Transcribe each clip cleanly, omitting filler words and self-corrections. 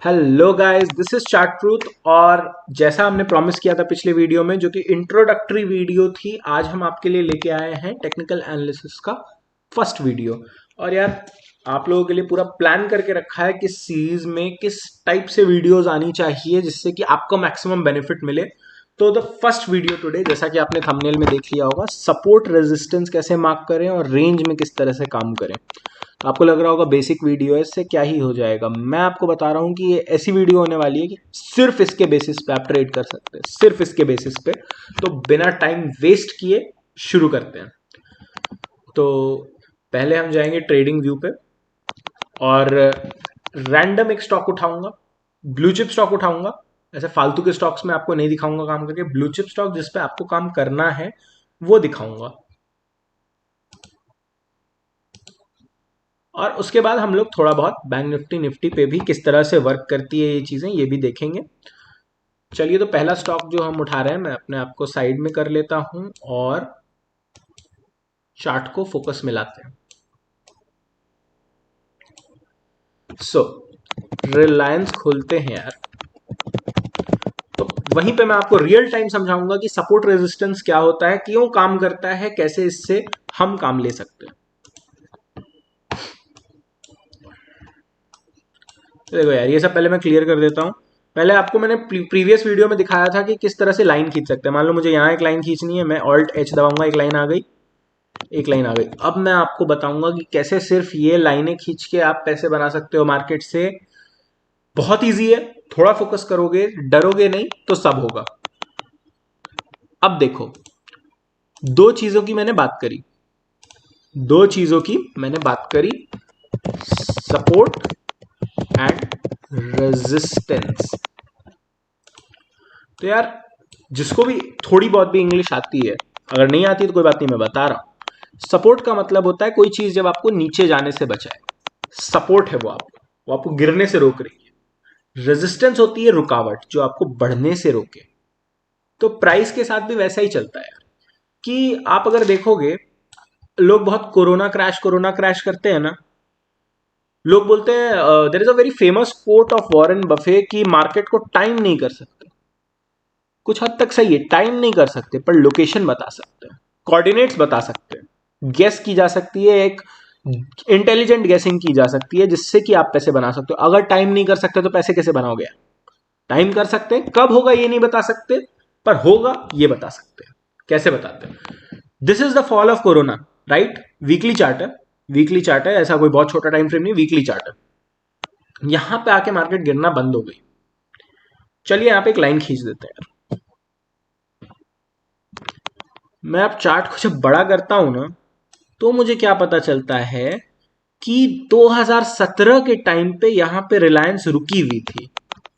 Hello guys, this is chart truth. और जैसा हमने प्रॉमिस किया था पिछले वीडियो में, जो कि इंट्रोडक्टरी वीडियो थी, आज हम आपके लिए लेके आए हैं टेक्निकल एनालिसिस का फर्स्ट वीडियो। और यार, आप लोगों के लिए पूरा प्लान करके रखा है कि सीरीज में किस टाइप से वीडियोस आनी चाहिए जिससे कि आपको मैक्सिमम बेनिफिट मिले। तो द फर्स्ट वीडियो टुडे, जैसा कि आपने थंबनेल में देख लिया होगा, सपोर्ट रेजिस्टेंस कैसे मार्क करें और रेंज में किस तरह से काम करें। आपको लग रहा होगा बेसिक वीडियो है, इससे क्या ही हो जाएगा। मैं आपको बता रहा हूँ कि ये ऐसी वीडियो होने वाली है कि सिर्फ इसके बेसिस पे आप ट्रेड कर सकते हैं, सिर्फ इसके बेसिस पे। तो बिना टाइम वेस्ट किए शुरू करते हैं। तो पहले हम जाएंगे ट्रेडिंग व्यू पे और रैंडम एक स्टॉक उठाऊंगा, ब्लू चिप स्टॉक उठाऊंगा। ऐसे फालतू के स्टॉक्स में आपको नहीं दिखाऊंगा काम करके, ब्लू चिप स्टॉक जिस पे आपको काम करना है वो दिखाऊंगा। और उसके बाद हम लोग थोड़ा बहुत बैंक निफ्टी निफ्टी पे भी किस तरह से वर्क करती है ये चीज़ें, ये भी देखेंगे। चलिए, तो पहला स्टॉक जो हम उठा रहे हैं, मैं अपने आप को साइड में कर लेता हूं और चार्ट को फोकस में लाते हैं। सो रिलायंस खोलते हैं यार। तो वहीं पे मैं आपको रियल टाइम समझाऊंगा कि सपोर्ट रेजिस्टेंस क्या होता है, क्यों काम करता है, कैसे इससे हम काम ले सकते हैं। देखो यार, ये सब पहले मैं क्लियर कर देता हूँ। पहले आपको मैंने प्रीवियस वीडियो में दिखाया था कि किस तरह से लाइन खींच सकते हैं। मान लो मुझे यहाँ एक लाइन खींचनी है, मैं ऑल्ट एच दबाऊंगा, एक लाइन आ गई, एक लाइन आ गई। अब मैं आपको बताऊंगा कि कैसे सिर्फ ये लाइनें खींच के आप पैसे बना सकते हो मार्केट से। बहुत इजी है, थोड़ा फोकस करोगे, डरोगे नहीं तो सब होगा। अब देखो, दो चीजों की मैंने बात करी, दो चीजों की मैंने बात करी, सपोर्ट एंड रेजिस्टेंस। तो यार, जिसको भी थोड़ी बहुत भी इंग्लिश आती है, अगर नहीं आती तो कोई बात नहीं, मैं बता रहा हूं। सपोर्ट का मतलब होता है कोई चीज जब आपको नीचे जाने से बचाए, सपोर्ट है वो आपको गिरने से रोक रही है। रेजिस्टेंस होती है रुकावट, जो आपको बढ़ने से रोके। तो प्राइस के साथ भी वैसा ही चलता है कि आप अगर देखोगे, लोग बहुत कोरोना क्रैश करते हैं ना। लोग बोलते हैं, there is a very famous quote of Warren Buffett कि मार्केट को टाइम नहीं कर सकते। कुछ हद तक सही है, टाइम नहीं कर सकते, पर लोकेशन बता सकते हैं, कोऑर्डिनेट्स बता सकते हैं, गेस की जा सकती है, एक इंटेलिजेंट गेसिंग की जा सकती है जिससे कि आप पैसे बना सकते हो। अगर टाइम नहीं कर सकते तो पैसे कैसे बनाओगे? टाइम कर सकते हैं, कब होगा ये नहीं बता सकते, पर होगा ये बता सकते हैं। कैसे बताते हैं? This is the fall of corona, right? Weekly chart है, वीकली चार्ट है, ऐसा कोई बहुत छोटा टाइम फ्रेम नहीं, वीकली चार्ट है। यहां पे आके मार्केट गिरना बंद हो गई। चलिए यहां पे एक लाइन खींच देते हैं। मैं अब चार्ट को जब बड़ा करता हूं ना, तो मुझे क्या पता चलता है कि 2017 के टाइम पे यहां पे रिलायंस रुकी हुई थी,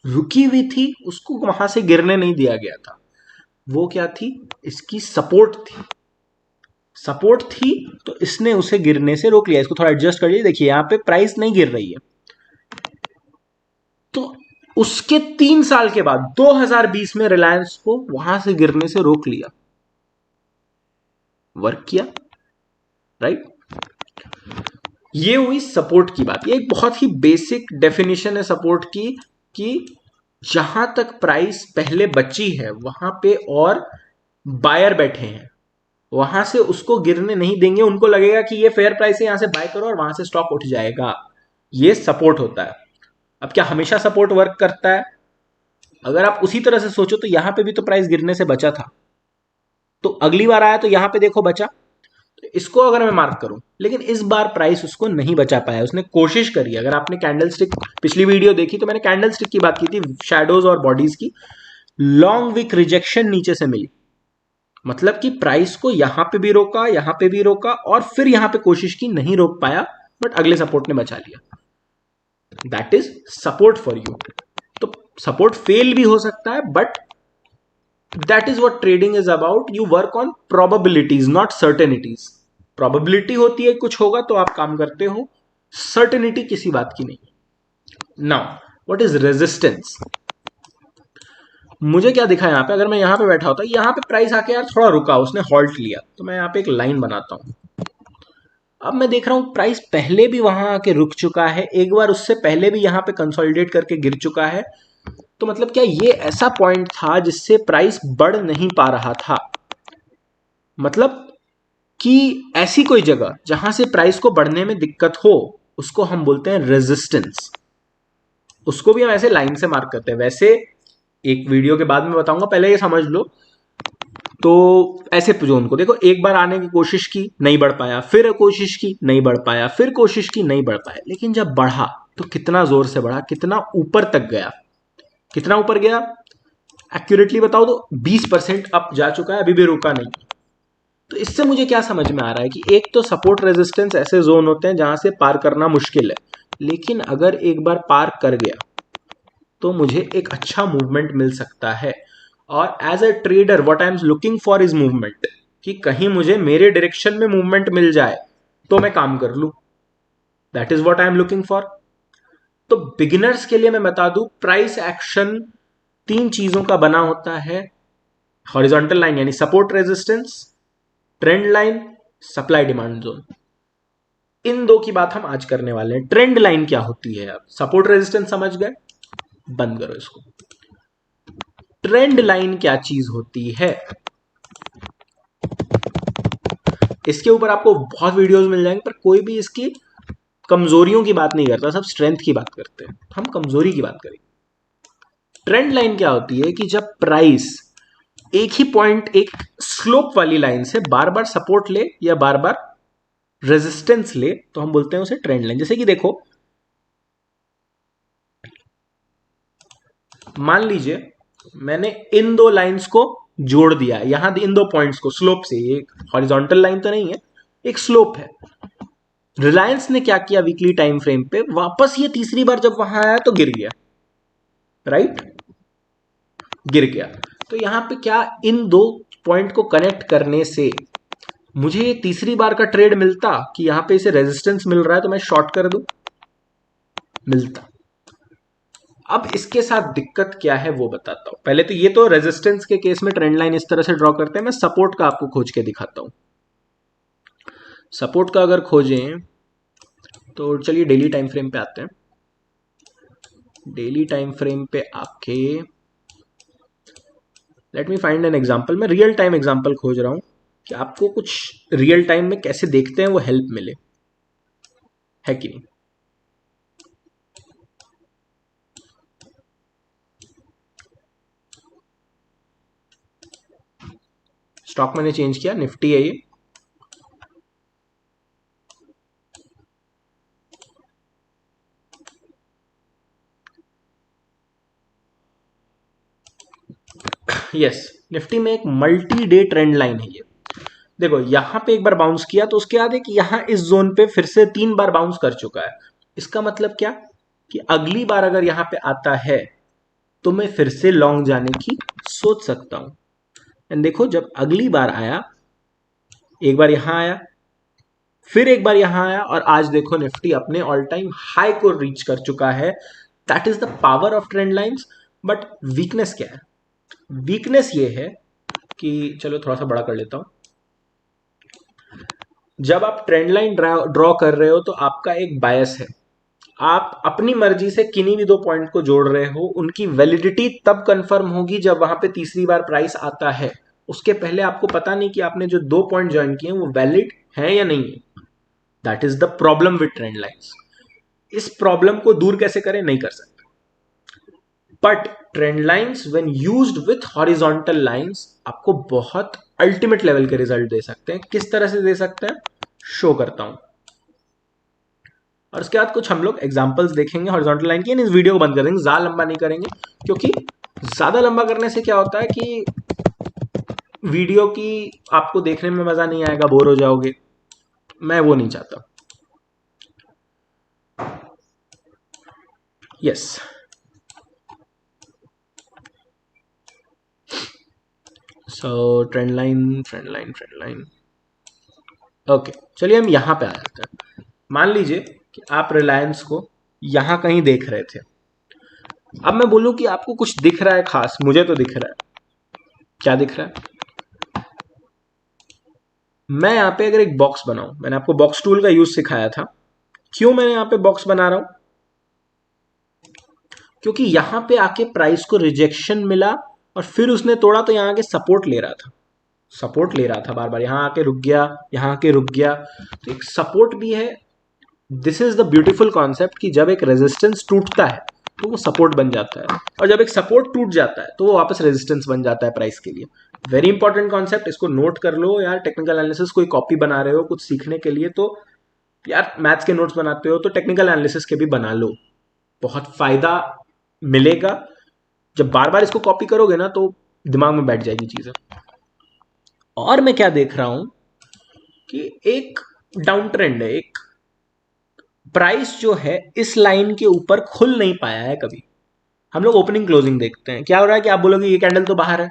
रुकी हुई थी, उसको वहां से गिरने नहीं दिया गया था। वो क्या थी? इसकी सपोर्ट थी, सपोर्ट थी। तो इसने उसे गिरने से रोक लिया। इसको थोड़ा एडजस्ट कर लीजिए, देखिए यहां पे प्राइस नहीं गिर रही है। तो उसके 3 साल के बाद 2020 में रिलायंस को वहां से गिरने से रोक लिया। वर्क किया, राइट? ये हुई सपोर्ट की बात। ये एक बहुत ही बेसिक डेफिनेशन है सपोर्ट की, कि जहां तक प्राइस पहले बची है वहां पे और बायर बैठे हैं, वहां से उसको गिरने नहीं देंगे। उनको लगेगा कि ये फेयर प्राइस है, यहां से बाय करो, और वहां से स्टॉक उठ जाएगा। ये सपोर्ट होता है। अब क्या हमेशा सपोर्ट वर्क करता है? अगर आप उसी तरह से सोचो तो यहां पे भी तो प्राइस गिरने से बचा था, तो अगली बार आया तो यहां पे देखो बचा। तो इसको अगर मैं मार्क करूं, लेकिन इस बार प्राइस उसको नहीं बचा पाया। उसने कोशिश करी। अगर आपने कैंडल स्टिक पिछली वीडियो देखी तो मैंने कैंडल स्टिक की बात की थी, शैडोज और बॉडीज की। लॉन्ग विक रिजेक्शन नीचे से मिली, मतलब कि प्राइस को यहां पे भी रोका, यहां पे भी रोका, और फिर यहां पे कोशिश की, नहीं रोक पाया, बट अगले सपोर्ट ने बचा लिया। That is support for you. तो सपोर्ट फेल भी हो सकता है, but that is what trading is about. You work on probabilities, not certainties. Probability होती है कुछ होगा तो आप काम करते हो, सर्टेनिटी किसी बात की नहीं। Now what is resistance? मुझे क्या दिखा यहाँ पे? अगर मैं यहाँ पे बैठा होता, यहाँ पे प्राइस आके यार थोड़ा रुका, उसने हॉल्ट लिया, तो मैं यहाँ पे एक लाइन बनाता हूँ। अब मैं देख रहा हूं प्राइस पहले भी वहां आके रुक चुका है, एक बार उससे पहले भी यहां पे कंसोलिडेट करके गिर चुका है। तो मतलब क्या ये ऐसा पॉइंट था जिससे प्राइस बढ़ नहीं पा रहा था? मतलब कि ऐसी कोई जगह जहां से प्राइस को बढ़ने में दिक्कत हो, उसको हम बोलते हैं रेजिस्टेंस। उसको भी हम ऐसे लाइन से मार्क करते हैं, वैसे एक वीडियो के बाद में बताऊंगा, पहले ये समझ लो। तो ऐसे जोन को देखो, एक बार आने की कोशिश की, नहीं बढ़ पाया, फिर कोशिश की, नहीं बढ़ पाया, फिर कोशिश की, नहीं बढ़ पाया, लेकिन जब बढ़ा तो कितना जोर से बढ़ा, कितना ऊपर तक गया, कितना ऊपर गया एक्यूरेटली बताओ तो 20% अप जा चुका है, अभी भी रुका नहीं। तो इससे मुझे क्या समझ में आ रहा है कि एक तो सपोर्ट रेजिस्टेंस ऐसे जोन होते हैं जहां से पार करना मुश्किल है, लेकिन अगर एक बार पार कर गया तो मुझे एक अच्छा मूवमेंट मिल सकता है। और as a trader what I am looking for is movement, कि कहीं मुझे मेरे डायरेक्शन में मूवमेंट मिल जाए तो मैं काम कर लूं। That is what I am looking for. तो बिगिनर्स के लिए मैं बता दूं, प्राइस एक्शन तीन चीजों का बना होता है। हॉरिजॉन्टल लाइन यानी support resistance, trend line, supply demand zone. इन दो की बात हम आज करने वाले हैं। ट्रेंड लाइन क्या होती है? आप सपोर्ट रेजिस्टेंस समझ गए, बंद करो इसको। ट्रेंड लाइन क्या चीज होती है? इसके ऊपर आपको बहुत वीडियोस मिल जाएंगे, पर कोई भी इसकी कमजोरियों की बात नहीं करता, सब स्ट्रेंथ की बात करते हैं। हम कमजोरी की बात करेंगे। ट्रेंड लाइन क्या होती है कि जब प्राइस एक ही पॉइंट, एक स्लोप वाली लाइन से बार बार सपोर्ट ले या बार बार रेजिस्टेंस ले, तो हम बोलते हैं उसे ट्रेंड लाइन। जैसे कि देखो, मान लीजिए मैंने इन दो लाइंस को जोड़ दिया, यहां इन दो पॉइंट्स को स्लोप से, एक हॉरिजॉन्टल लाइन तो नहीं है, एक स्लोप है। रिलायंस ने क्या किया वीकली टाइम फ्रेम पे, वापस ये तीसरी बार जब वहां आया तो गिर गया, राइट, गिर गया। तो यहां पे क्या, इन दो पॉइंट को कनेक्ट करने से मुझे ये तीसरी बार का ट्रेड मिलता कि यहां पे इसे रेजिस्टेंस मिल रहा है तो मैं शॉर्ट कर दूं? मिलता। अब इसके साथ दिक्कत क्या है वो बताता हूं। पहले तो ये तो रेजिस्टेंस के केस में ट्रेंड लाइन इस तरह से ड्रॉ करते हैं। मैं सपोर्ट का आपको खोज के दिखाता हूं। सपोर्ट का अगर खोजें तो चलिए डेली टाइम फ्रेम पे आते हैं। डेली टाइम फ्रेम पे आके let me find an example. मैं रियल टाइम एग्जांपल खोज रहा हूं कि आपको कुछ रियल टाइम में कैसे देखते हैं वो हेल्प मिले, है कि नहीं। स्टॉक मैंने चेंज किया, निफ्टी है ये। यस, निफ्टी में एक मल्टी डे ट्रेंड लाइन है ये। देखो यहां पे एक बार बाउंस किया तो उसके बाद है कि यहां इस जोन पे फिर से 3 बार बाउंस कर चुका है। इसका मतलब क्या कि अगली बार अगर यहां पे आता है तो मैं फिर से लॉन्ग जाने की सोच सकता हूं। एंड देखो जब अगली बार आया, एक बार यहां आया, फिर एक बार यहां आया, और आज देखो निफ्टी अपने ऑल टाइम हाई को रीच कर चुका है। That is the power of trend lines. But weakness क्या है? वीकनेस ये है कि, चलो थोड़ा सा बड़ा कर लेता हूं। जब आप ट्रेंड लाइन ड्रॉ कर रहे हो तो आपका एक बायस है। आप अपनी मर्जी से किन्हीं भी दो पॉइंट को जोड़ रहे हो, उनकी वैलिडिटी तब कंफर्म होगी जब वहां पे तीसरी बार प्राइस आता है। उसके पहले आपको पता नहीं कि आपने जो 2 पॉइंट ज्वाइन किए वो वैलिड है या नहीं है। That is the problem with trend lines. इस प्रॉब्लम को दूर कैसे करें, नहीं कर सकते। But trend lines when used with horizontal lines आपको बहुत अल्टीमेट लेवल के रिजल्ट दे सकते हैं। किस तरह से दे सकते हैं, शो करता हूं। और उसके बाद कुछ हम लोग एग्जांपल्स देखेंगे हॉरिजॉन्टल लाइन की। इस वीडियो को बंद कर देंगे, ज्यादा लंबा नहीं करेंगे, क्योंकि ज्यादा लंबा करने से क्या होता है कि वीडियो की आपको देखने में मजा नहीं आएगा, बोर हो जाओगे। मैं वो नहीं चाहता। यस, सो trend line, trend line, trend line. Okay, चलिए हम यहां पे आ जाते हैं। मान लीजिए कि आप रिलायंस को यहां कहीं देख रहे थे। अब मैं बोलूं कि आपको कुछ दिख रहा है खास, मुझे तो दिख रहा है। क्या दिख रहा है? मैं यहाँ पे अगर एक बॉक्स बनाऊं, मैंने आपको बॉक्स टूल का यूज सिखाया था। क्यों मैंने यहाँ पे बॉक्स बना रहा हूं? क्योंकि यहां पे आके प्राइस को रिजेक्शन मिला और फिर उसने तोड़ा तो यहाँ आके सपोर्ट ले रहा था, सपोर्ट ले रहा था बार बार, यहां आके रुक गया, यहां आके रुक गया, तो एक सपोर्ट भी है। This is the beautiful concept कि जब एक रेजिस्टेंस टूटता है तो वो सपोर्ट बन जाता है, और जब एक सपोर्ट टूट जाता है तो वो वापस रेजिस्टेंस बन जाता है प्राइस के लिए। वेरी इंपॉर्टेंट कॉन्सेप्ट, इसको नोट कर लो यार। टेक्निकल एनालिसिस कोई कॉपी बना रहे हो कुछ सीखने के लिए तो यार, मैथ्स के नोट्स बनाते हो तो टेक्निकल एनालिसिस के भी बना लो, बहुत फायदा मिलेगा। जब बार बार इसको कॉपी करोगे ना तो दिमाग में बैठ जाएगी चीजें। और मैं क्या देख रहा हूं कि एक डाउन ट्रेंड है, एक प्राइस जो है इस लाइन के ऊपर खुल नहीं पाया है कभी। हम लोग ओपनिंग क्लोजिंग देखते हैं, क्या हो रहा है कि आप बोलोगे ये कैंडल तो बाहर है,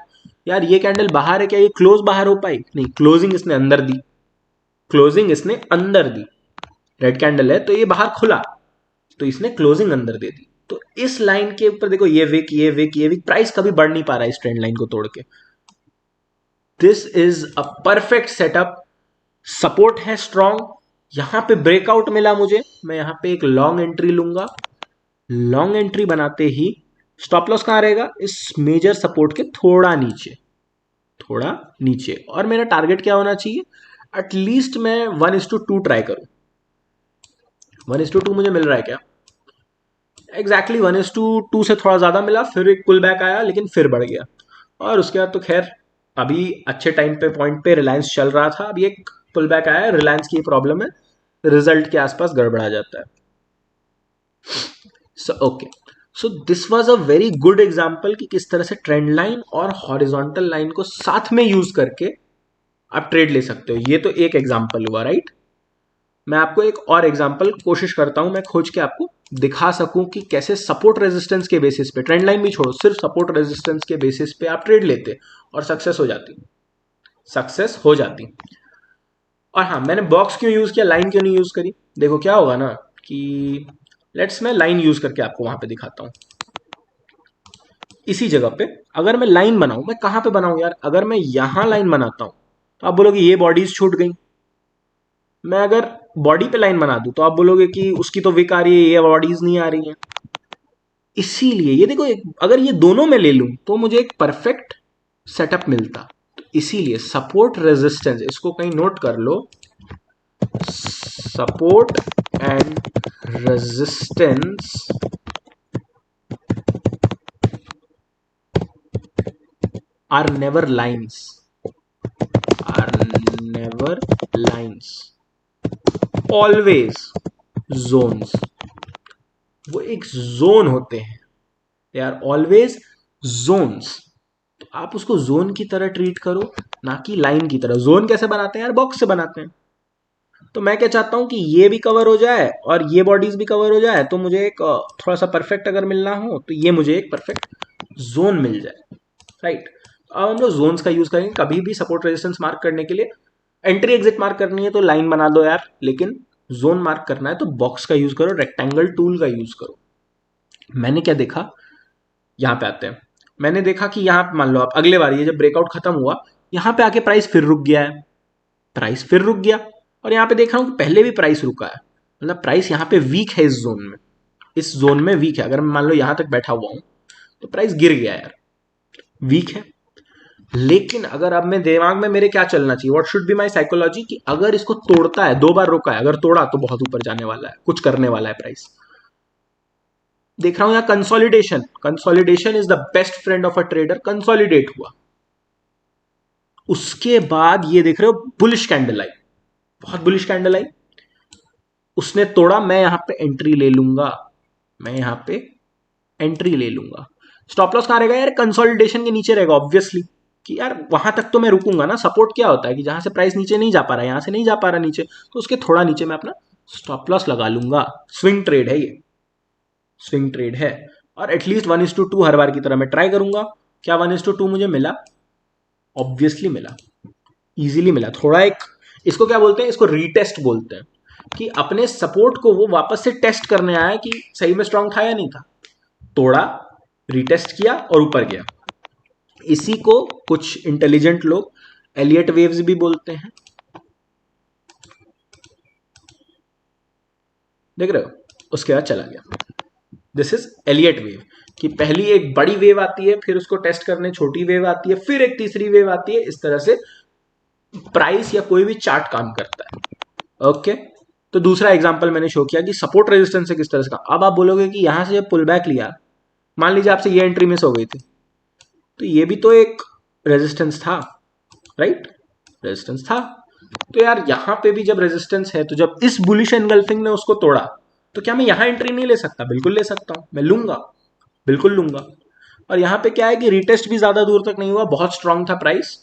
यार ये कैंडल बाहर है, क्या ये क्लोज बाहर हो पाई? नहीं, क्लोजिंग इसने अंदर दी, क्लोजिंग इसने अंदर दी। रेड कैंडल है तो ये बाहर खुला, तो इसने क्लोजिंग अंदर दे दी। तो इस लाइन के ऊपर देखो, ये विक, ये विक, ये विक, प्राइस कभी बढ़ नहीं पा रहा है इस ट्रेंड लाइन को तोड़ के। This is a perfect setup, support है स्ट्रॉन्ग, यहां पे ब्रेकआउट मिला मुझे, मैं यहां पे एक लॉन्ग एंट्री लूंगा। लॉन्ग एंट्री बनाते ही स्टॉप लॉस कहां रहेगा? इस मेजर सपोर्ट के थोड़ा नीचे, थोड़ा नीचे। और मेरा टारगेट क्या होना चाहिए? एटलीस्ट मैं 1:2 ट्राई करूं। 1:2 मुझे मिल रहा है क्या? एग्जैक्टली 1:2 से थोड़ा ज्यादा मिला, फिर एक पुल बैक आया लेकिन फिर बढ़ गया। और उसके बाद तो खैर अभी अच्छे टाइम पे पॉइंट पे रिलायंस चल रहा था, अभी एक पुल बैक आया। रिलायंस की प्रॉब्लम है, रिजल्ट के आसपास गड़बड़ा जाता है। So okay, so this was a very good example कि किस तरह से ट्रेंड लाइन और हॉरिजॉन्टल लाइन को साथ में यूज करके आप ट्रेड ले सकते हो। ये तो एक एग्जांपल हुआ, राइट? मैं आपको एक और एग्जांपल कोशिश करता हूं मैं खोज के आपको दिखा सकूं कि कैसे सपोर्ट रेजिस्टेंस के बेसिस पे, ट्रेंड लाइन भी छोड़ो, सिर्फ सपोर्ट रेजिस्टेंस के बेसिस पे आप ट्रेड लेते और सक्सेस हो जाती, सक्सेस हो जाती। और हाँ, मैंने बॉक्स क्यों यूज किया, लाइन क्यों नहीं यूज करी? देखो क्या होगा ना कि लेट्स मैं लाइन यूज करके आपको वहां पे दिखाता हूं। इसी जगह पे अगर मैं लाइन बनाऊं, मैं कहां पे बनाऊं यार? अगर मैं यहां लाइन बनाता हूं तो आप बोलोगे ये बॉडीज छूट गई। मैं अगर बॉडी पे लाइन बना दूं तो आप बोलोगे कि उसकी तो विक आ रही है, ये बॉडीज नहीं आ रही हैं। इसीलिए ये देखो, अगर ये दोनों में ले लूं तो मुझे एक परफेक्ट सेटअप मिलता। तो इसीलिए सपोर्ट रेजिस्टेंस, इसको कहीं नोट कर लो, support and resistance are never lines, are never lines, always zones. वो एक जोन होते हैं, दे आर ऑलवेज जोन्स। तो आप उसको जोन की तरह ट्रीट करो, ना कि लाइन की तरह। जोन कैसे बनाते हैं यार? बॉक्स से बनाते हैं। तो मैं क्या चाहता हूं कि ये भी कवर हो जाए और ये बॉडीज भी कवर हो जाए, तो मुझे एक थोड़ा सा परफेक्ट अगर मिलना हो तो ये मुझे एक परफेक्ट जोन मिल जाए, राइट? अब हम लोग जोन्स का यूज करेंगे कभी भी सपोर्ट रेजिस्टेंस मार्क करने के लिए। एंट्री एग्जिट मार्क करनी है तो लाइन बना दो यार, लेकिन जोन मार्क करना है तो बॉक्स का यूज करो, रेक्टेंगल टूल का यूज करो। मैंने क्या देखा, यहां पे आते हैं। मैंने देखा कि यहां पे मान लो आप अगले बार ये जब ब्रेकआउट खत्म हुआ, यहां पे आके प्राइस फिर रुक गया है, प्राइस फिर रुक गया। और यहां पे देख रहा हूं कि पहले भी प्राइस रुका है, मतलब प्राइस यहां पे वीक है, इस जोन में, इस जोन में वीक है। अगर मैं मान लो यहां तक बैठा हुआ हूं तो प्राइस गिर गया यार, वीक है। लेकिन अगर अब मैं दिमाग में मेरे क्या चलना चाहिए, what should be my psychology, कि अगर इसको तोड़ता है, 2 बार रुका है, अगर तोड़ा तो बहुत ऊपर जाने वाला है, कुछ करने वाला है प्राइस। देख रहा हूं यहां consolidation, consolidation is the best friend of a trader. Consolidate हुआ, उसके बाद ये देख रहे हो बुलिश कैंडल आई, बहुत बुलिश कैंडल आई, उसने तोड़ा, मैं यहां पे एंट्री ले लूंगा, मैं यहां पे एंट्री ले लूंगा। स्टॉप लॉस कहां रहेगा यार? कंसोलिडेशन के नीचे रहेगा ऑब्वियसली, कि यार वहां तक तो मैं रुकूंगा ना। सपोर्ट क्या होता है कि जहां से प्राइस नीचे नहीं जा पा रहा है, यहां से नहीं जा पा रहा नीचे, तो उसके थोड़ा नीचे मैं अपना स्टॉप लॉस लगा लूंगा। स्विंग ट्रेड है ये, स्विंग ट्रेड है। और एटलीस्ट 1:2 हर बार की तरह मैं ट्राई करूंगा। क्या 1:2 मुझे मिला? ऑब्वियसली मिला, इजीली मिला। थोड़ा एक, इसको क्या बोलते हैं, इसको रीटेस्ट बोलते हैं, कि अपने सपोर्ट को वो वापस से टेस्ट करने आया कि सही में स्ट्रांग था या नहीं था। तोड़ा, रीटेस्ट किया और ऊपर गया। इसी को कुछ इंटेलिजेंट लोग एलियट वेव्स भी बोलते हैं। देख रहे हो, उसके बाद चला गया। दिस इज एलियट वेव, कि पहली एक बड़ी वेव आती है, फिर उसको टेस्ट करने छोटी वेव आती है, फिर एक तीसरी वेव आती है। इस तरह से प्राइस या कोई भी चार्ट काम करता है। ओके, तो दूसरा एग्जांपल मैंने शो किया कि सपोर्ट रेजिस्टेंस से किस तरह से काम। अब आप बोलोगे कि यहां से जब पुल बैक लिया, मान लीजिए आपसे ये एंट्री मिस हो गई थी, तो ये भी तो एक रेजिस्टेंस था, राइट? रेजिस्टेंस था। तो यार यहां पे भी जब रेजिस्टेंस है, तो जब इस बुलिश एनगल्फिंग ने उसको तोड़ा, तो क्या मैं यहां एंट्री नहीं ले सकता? बिल्कुल ले सकता हूं, मैं लूंगा, बिल्कुल लूंगा। और यहां पे क्या है कि रिटेस्ट भी ज्यादा दूर तक नहीं हुआ, बहुत स्ट्रांग था प्राइस,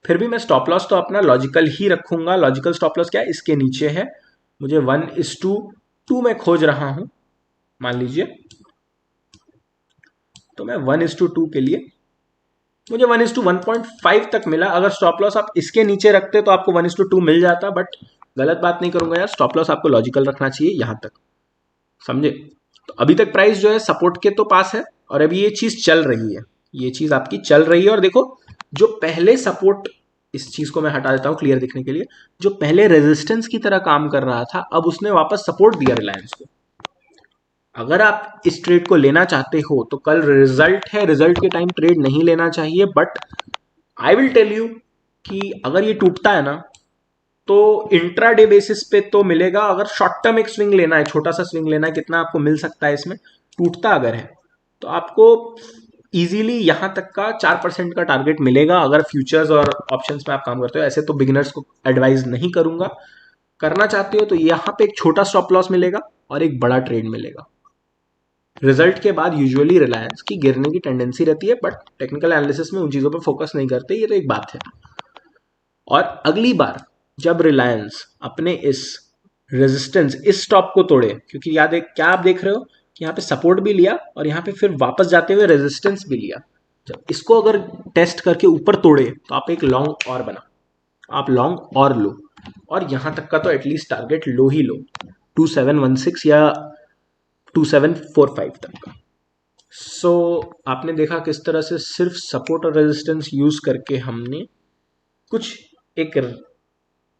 फिर भी मैं स्टॉप लॉस तो अपना लॉजिकल ही रखूंगा। लॉजिकल स्टॉप लॉस क्या है? इसके नीचे है, मुझे 1:2 में खोज रहा हूं, मान लीजिए, तो मैं 1:2 के लिए मुझे 1:1.5 तक मिला। अगर स्टॉप लॉस आप इसके नीचे रखते तो आपको 1:2 मिल जाता, बट गलत बात नहीं करूंगा यार, स्टॉप लॉस आपको लॉजिकल रखना चाहिए यहां तक, समझे? तो अभी तक प्राइस जो है सपोर्ट के तो पास है, और अभी ये चीज चल रही है, ये चीज आपकी चल रही है। और देखो, जो पहले सपोर्ट, इस चीज को मैं हटा देता हूं क्लियर दिखने के लिए, जो पहले रेजिस्टेंस की तरह काम कर रहा था, अब उसने वापस सपोर्ट दिया रिलायंस को। अगर आप इस ट्रेड को लेना चाहते हो तो कल रिजल्ट है, रिजल्ट के टाइम ट्रेड नहीं लेना चाहिए। But I will tell you कि अगर ये टूटता है ना, तो इंट्राडे बेसिस पे तो मिलेगा। अगर शॉर्ट टर्म एक स्विंग लेना है, छोटा सा स्विंग लेना है, कितना आपको मिल सकता है इसमें, टूटता अगर है तो आपको इजीली यहां तक का 4% का टारगेट मिलेगा, अगर फ्यूचर्स और ऑप्शंस में आप काम करते हो। ऐसे तो बिगिनर्स को एडवाइज नहीं करूंगा, करना चाहते हो तो यहां पे एक छोटा स्टॉप लॉस मिलेगा और एक बड़ा ट्रेड मिलेगा। रिजल्ट के बाद यूजुअली रिलायंस की गिरने की टेंडेंसी रहती है, बट टेक्निकल एनालिसिस में उन चीजों पर फोकस नहीं करते, ये तो एक बात है। और अगली बार जब रिलायंस अपने इस रेजिस्टेंस, इस स्टॉप को तोड़े, क्योंकि याद है क्या आप देख रहे हो कि यहाँ पे सपोर्ट भी लिया और यहाँ पे फिर वापस जाते हुए रेजिस्टेंस भी लिया, जब इसको अगर टेस्ट करके ऊपर तोड़े तो आप एक लॉन्ग और बना, आप लॉन्ग और लो, और यहां तक का तो एटलीस्ट टारगेट लो ही लो, 2716 या 2745 तक का। सो आपने देखा किस तरह से सिर्फ सपोर्ट और रेजिस्टेंस यूज करके हमने कुछ एक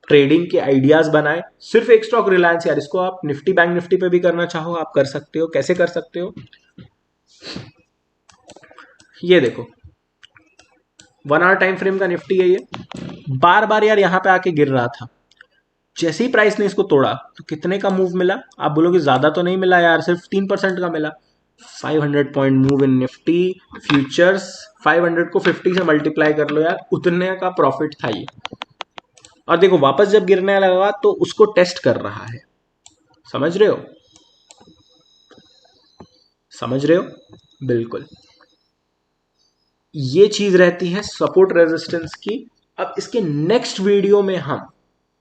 ट्रेडिंग के आइडियाज बनाए। सिर्फ एक स्टॉक रिलायंस, यार इसको आप निफ्टी बैंक निफ्टी पे भी करना चाहो आप कर सकते हो। कैसे कर सकते हो? ये देखो, 1 आवर टाइम फ्रेम का निफ्टी है, ये बार बार यार यहां पे आके गिर रहा था। जैसे ही प्राइस ने इसको तोड़ा तो कितने का मूव मिला? आप बोलोगे ज्यादा तो नहीं मिला यार, सिर्फ 3% का मिला। 500 point move in Nifty futures, 500 को 50 से मल्टीप्लाई कर लो यार, उतने का प्रॉफिट था ये। और देखो वापस जब गिरने लगा तो उसको टेस्ट कर रहा है, समझ रहे हो? समझ रहे हो? बिल्कुल, ये चीज रहती है सपोर्ट रेजिस्टेंस की। अब इसके नेक्स्ट वीडियो में हम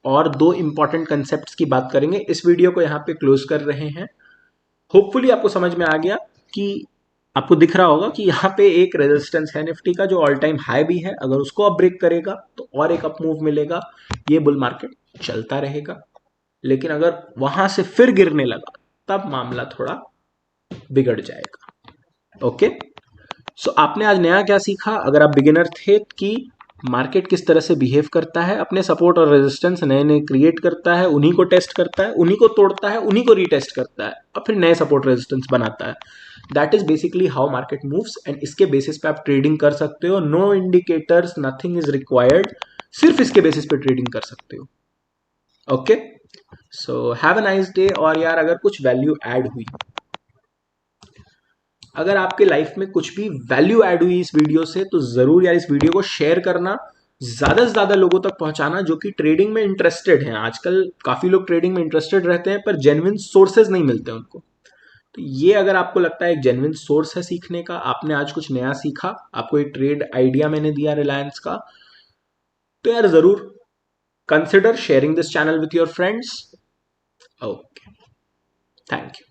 और दो इंपॉर्टेंट कंसेप्ट्स की बात करेंगे। इस वीडियो को यहां पे क्लोज कर रहे हैं। होपफुली आपको समझ में आ गया कि आपको दिख रहा होगा कि यहाँ पे एक रेजिस्टेंस है निफ्टी का जो ऑल टाइम हाई भी है, अगर उसको अब ब्रेक करेगा तो और एक अप मूव मिलेगा, ये बुल मार्केट चलता रहेगा। लेकिन अगर वहां से फिर गिरने लगा तब मामला थोड़ा बिगड़ जाएगा। ओके, सो आपने आज नया क्या सीखा? अगर आप बिगिनर थे कि मार्केट किस तरह से बिहेव करता है, अपने सपोर्ट और रेजिस्टेंस नए नए क्रिएट करता है, उन्हीं को टेस्ट करता है, उन्हीं को तोड़ता है, उन्हीं को रीटेस्ट करता है और फिर नए सपोर्ट रेजिस्टेंस बनाता है। That is basically how market moves, and इसके बेसिस पे आप ट्रेडिंग कर सकते हो। No indicators, nothing is required, सिर्फ इसके बेसिस पे ट्रेडिंग कर सकते हो। Okay, so have a nice day. और यार अगर कुछ वैल्यू ऐड हुई, अगर आपके लाइफ में कुछ भी वैल्यू ऐड हुई इस वीडियो से, तो जरूर यार इस वीडियो को शेयर करना, ज्यादा से ज्यादा लोगों तक पहुंचाना जो कि ट्रेडिंग में इंटरेस्टेड हैं। आजकल काफी लोग ट्रेडिंग में इंटरेस्टेड रहते हैं पर जेन्युइन सोर्सेज नहीं मिलते उनको। तो ये अगर आपको लगता है एक जेन्युइन सोर्स है सीखने का, आपने आज कुछ नया सीखा, आपको एक ट्रेड आइडिया मैंने दिया रिलायंस का, तो यार जरूर consider sharing this channel with your friends. Okay, thank you.